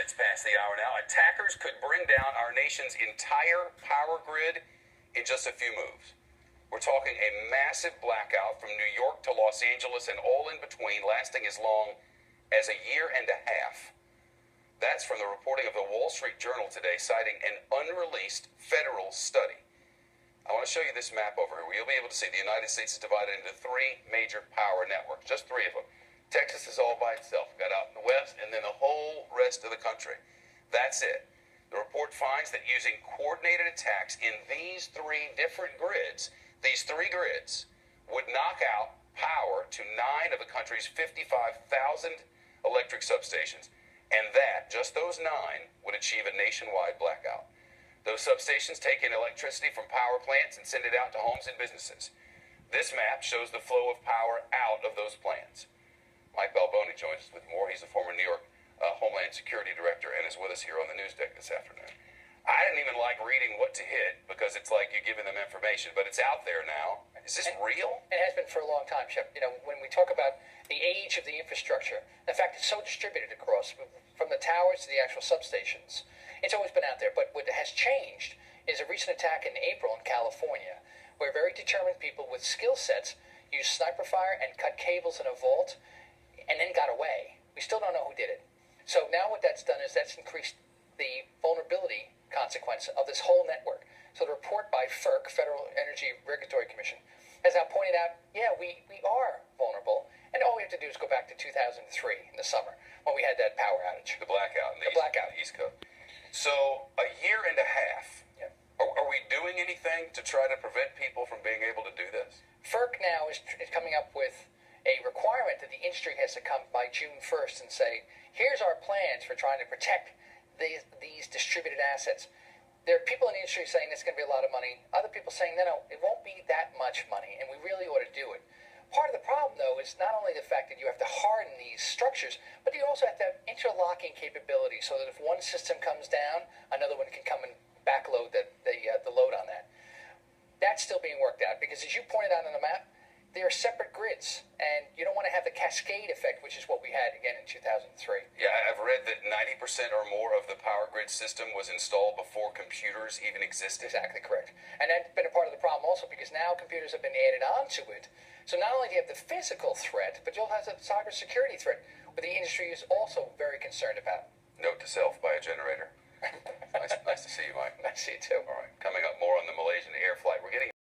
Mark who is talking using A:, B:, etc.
A: minutes past the hour now. Attackers could bring down our nation's entire power grid in just a few moves. We're talking a massive blackout from New York to Los Angeles and all in between, lasting as long as a year and a half. That's from the reporting of the Wall Street Journal today, citing an unreleased federal study. I want to show you this map over here. You'll be able to see the United States is divided into three major power networks, just three of them. Texas is all by itself, got out in the west, and then the whole rest of the country. That's it. The report finds that using coordinated attacks in these three different grids, these three grids would knock out power to 9 of the country's 55,000 electric substations. And that, just those 9, would achieve a nationwide blackout. Those substations take in electricity from power plants and send it out to homes and businesses. This map shows the flow of power out of those plants. Mike Balboni joins us with more. He's a former New York Homeland Security Director and is with us here on the news deck this afternoon. I didn't even like reading what to hit because it's like you're giving them information, but it's out there now. Is this real?
B: It has been for a long time, Shep. You know, when we talk about the age of the infrastructure, the fact it's so distributed across, from the towers to the actual substations, it's always been out there. But what has changed is a recent attack in April in California, where very determined people with skill sets used sniper fire and cut cables in a vault and then got away. We still don't know who did it. So now what that's done is that's increased the vulnerability consequence of this whole network. So the report by FERC, Federal Energy Regulatory Commission, has now pointed out, yeah, we are vulnerable, and all we have to do is go back to 2003 in the summer when we had that power outage.
A: The blackout in the East Coast. So a year and a half.
B: Yeah.
A: Are we doing anything to try to prevent people from being able to do this?
B: FERC now is coming up with a requirement that the industry has to come by June 1st and say, here's our plans for trying to protect these distributed assets. There are people in the industry saying it's going to be a lot of money. Other people saying, no, it won't be that much money, and we really ought to do it. Part of the problem, though, is not only the fact that you have to harden these structures, but you also have to have interlocking capability so that if one system comes down, another one can come and backload the load on that. That's still being worked out because, as you pointed out on the map, they are separate grids, and you don't want to have the cascade effect, which is what we had again in 2003.
A: Yeah, I've read that 90% or more of the power grid system was installed before computers even existed.
B: Exactly correct. And that's been a part of the problem also because now computers have been added onto it. So not only do you have the physical threat, but you'll have the cybersecurity threat, what the industry is also very concerned about.
A: Note to self, buy a generator. Nice to see you, Mike.
B: Nice to see you, too.
A: All right, coming up more on the Malaysian air flight. We're getting